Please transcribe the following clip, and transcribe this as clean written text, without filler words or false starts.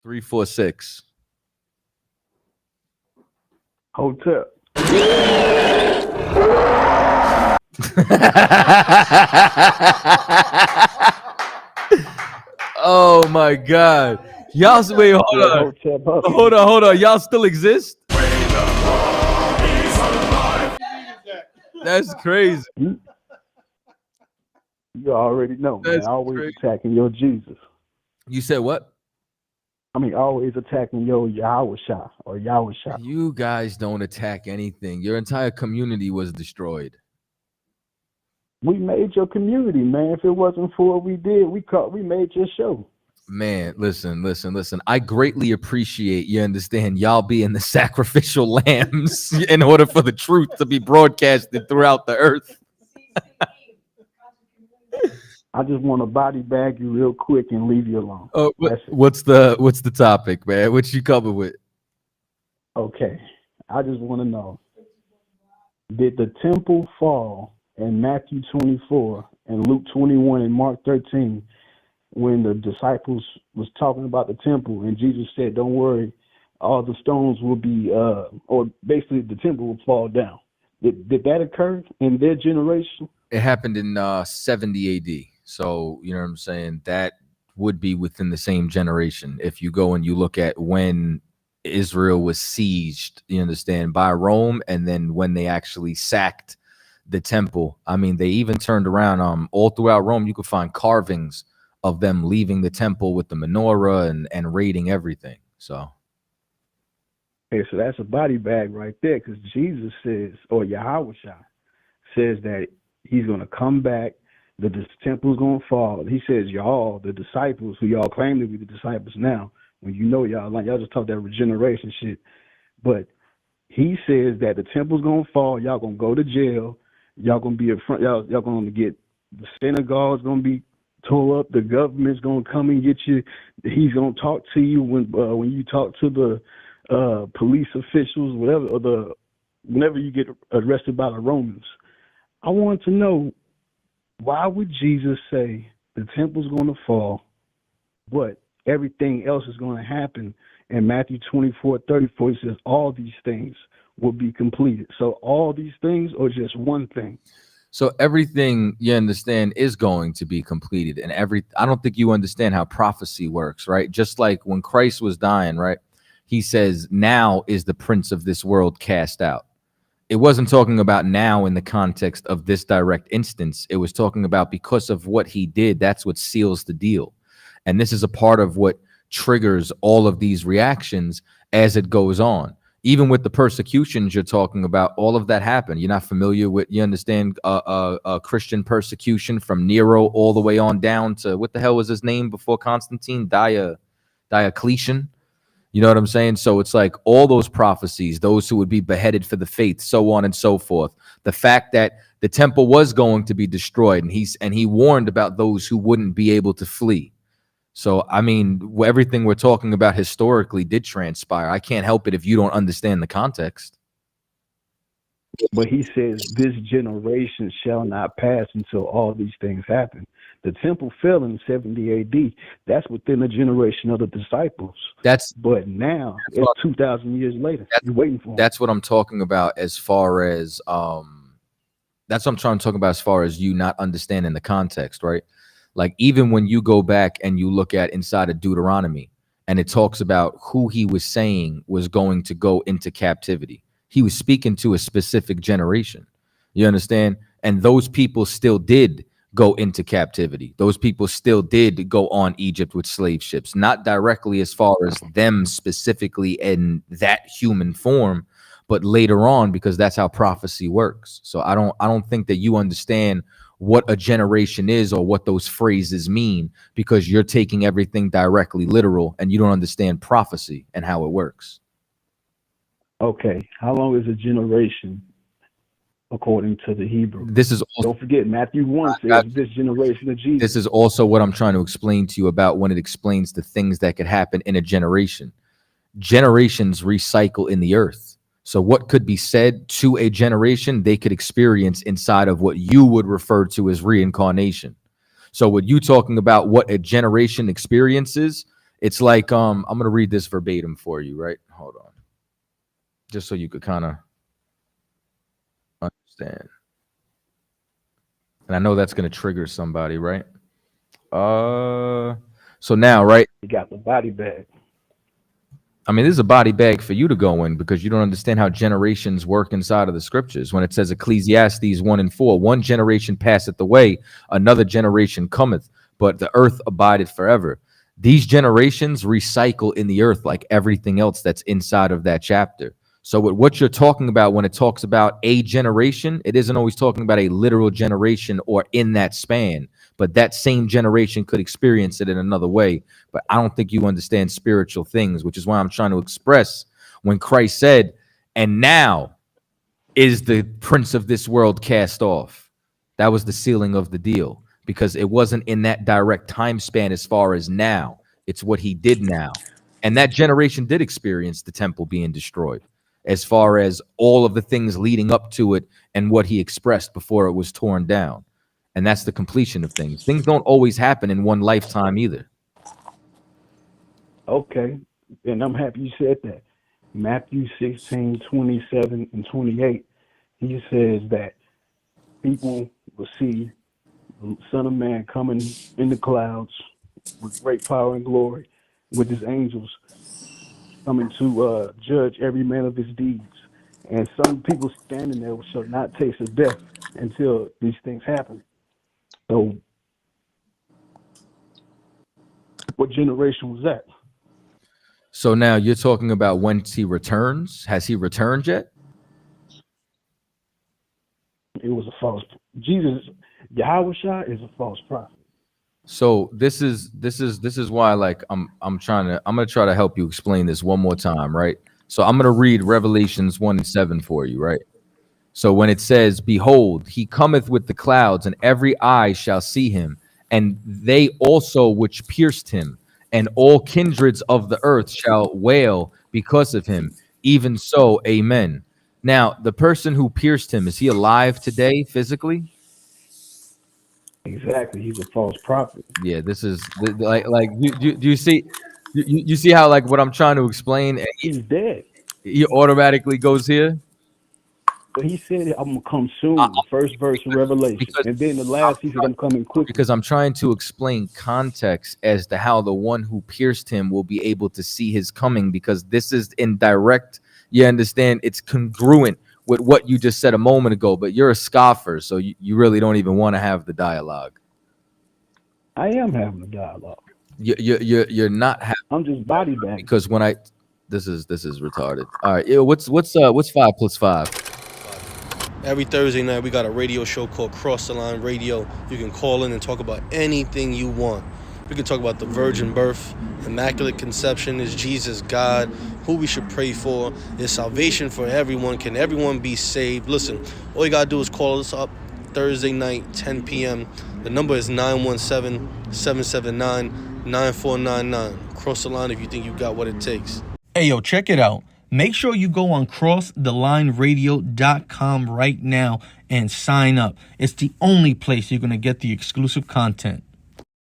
346. HOTEP. Oh my God. Y'all wait, hold on. Y'all still exist? That's crazy. You already know, man. That's Always crazy. attacking your Jesus. You said what? I mean, always attacking your Yahweh Shah or Yahweh Shah. You guys don't attack anything. Your entire community was destroyed. We made your community, man. If it wasn't for what we did, we made your show. Man, listen. I greatly appreciate, you understand, y'all being the sacrificial lambs in order for the truth to be broadcasted throughout the earth. I just want to body bag you real quick and leave you alone. Oh, what's the topic, man? What you coming with? Okay, I just want to know: did the temple fall in Matthew 24 and Luke 21 and Mark 13 when the disciples was talking about the temple and Jesus said, "Don't worry, all the stones will be," or basically the temple will fall down? Did that occur in their generation? It happened in 70 AD. So, you know what I'm saying? That would be within the same generation. If you go and you look at when Israel was sieged, you understand, by Rome, and then when they actually sacked the temple. I mean, they even turned around all throughout Rome. You could find carvings of them leaving the temple with the menorah and raiding everything. So. Okay, so that's a body bag right there, because Jesus says, or Yahweh Shah says that he's going to come back. The temple's going to fall. He says, y'all, the disciples, who y'all claim to be the disciples now, when you know y'all just talk that regeneration shit. But he says that the temple's going to fall. Y'all going to go to jail. Y'all going to be in front. Y'all going to get, the synagogue's going to be tore up. The government's going to come and get you. He's going to talk to you when you talk to the police officials, whatever, or whenever you get arrested by the Romans. I want to know, why would Jesus say the temple's going to fall, but everything else is going to happen? In Matthew 24:34, he says all these things will be completed. So all these things, or just one thing? So everything, you understand, is going to be completed. And I don't think you understand how prophecy works, right? Just like when Christ was dying, right? He says, now is the prince of this world cast out. It wasn't talking about now in the context of this direct instance. It was talking about because of what he did, that's what seals the deal. And this is a part of what triggers all of these reactions as it goes on. Even with the persecutions you're talking about, all of that happened. You're not familiar with, you understand, Christian persecution from Nero all the way on down to, what the hell was his name before Constantine? Diocletian. You know what I'm saying? So it's like all those prophecies, those who would be beheaded for the faith, so on and so forth. The fact that the temple was going to be destroyed, and he warned about those who wouldn't be able to flee. So, I mean, everything we're talking about historically did transpire. I can't help it if you don't understand the context. But he says this generation shall not pass until all these things happen. The temple fell in 70 AD. That's within the generation of the disciples. But now it's 2,000 years later. You're waiting for them. That's what I'm talking about as far as that's what I'm trying to talk about as far as you not understanding the context, right? Like, even when you go back and you look at inside of Deuteronomy, and it talks about who he was saying was going to go into captivity. He was speaking to a specific generation. You understand? And those people still did go into captivity. Those people still did go on Egypt with slave ships, not directly as far as them specifically in that human form, but later on, because that's how prophecy works. So I don't think that you understand what a generation is or what those phrases mean, because you're taking everything directly literal and you don't understand prophecy and how it works. Okay, how long is a generation according to the Hebrew? This is also, don't forget, Matthew 1 says this generation of Jesus. This is also what I'm trying to explain to you about when it explains the things that could happen in a generation. Generations recycle in the earth. So what could be said to a generation, they could experience inside of what you would refer to as reincarnation. So what you talking about, what a generation experiences, It's like I'm gonna read this verbatim for you, right? Hold on, just so you could kind of understand. And I know that's gonna trigger somebody, right? So now, right? You got the body bag. I mean, this is a body bag for you to go in because you don't understand how generations work inside of the scriptures. When it says Ecclesiastes 1:4, one generation passeth away, another generation cometh, but the earth abideth forever. These generations recycle in the earth like everything else that's inside of that chapter. So with what you're talking about when it talks about a generation, it isn't always talking about a literal generation or in that span, but that same generation could experience it in another way. But I don't think you understand spiritual things, which is why I'm trying to express when Christ said, and now is the prince of this world cast off. That was the sealing of the deal, because it wasn't in that direct time span as far as now. It's what he did now. And that generation did experience the temple being destroyed, as far as all of the things leading up to it and what he expressed before it was torn down. And that's the completion of things. Things don't always happen in one lifetime either. Okay, and I'm happy you said that. Matthew 16:27 and 28, he says that people will see the Son of Man coming in the clouds with great power and glory, with his angels coming to judge every man of his deeds. And some people standing there shall not taste of death until these things happen. So, what generation was that? So now you're talking about when he returns. Has he returned yet? It was a false. Jesus, Yahweh Shah is a false prophet. So this is why, like, I'm gonna try to help you explain this one more time, right? So I'm gonna read Revelations 1:7 for you, right? So when it says, behold, he cometh with the clouds, and every eye shall see him, and they also which pierced him, and all kindreds of the earth shall wail because of him. Even so, amen. Now, the person who pierced him, is he alive today physically? Exactly, he's a false prophet. Yeah, this is like do you see you see how, like, what I'm trying to explain, He's dead. he automatically goes here? But he said, I'm going to come soon, the first verse in Revelation. Because And then the last, he said, I'm coming quickly. because I'm trying to explain context as to how the one who pierced him will be able to see his coming, because this is in direct, you understand, it's congruent with what you just said a moment ago, but you're a scoffer, so you really don't even want to have the dialogue. I am having a dialogue. You're not having, I'm just body bagging. because when I this is retarded. All right, what's 5 plus 5? Every Thursday night, we got a radio show called Cross the Line Radio. You can call in and talk about anything you want. We can talk about the virgin birth, immaculate conception, is Jesus God, who we should pray for, is salvation for everyone, can everyone be saved? Listen, all you got to do is call us up Thursday night, 10 p.m. The number is 917-779-9499. Cross the line if you think you got what it takes. Hey, yo, check it out. Make sure you go on crossthelineradio.com right now and sign up. It's the only place you're going to get the exclusive content.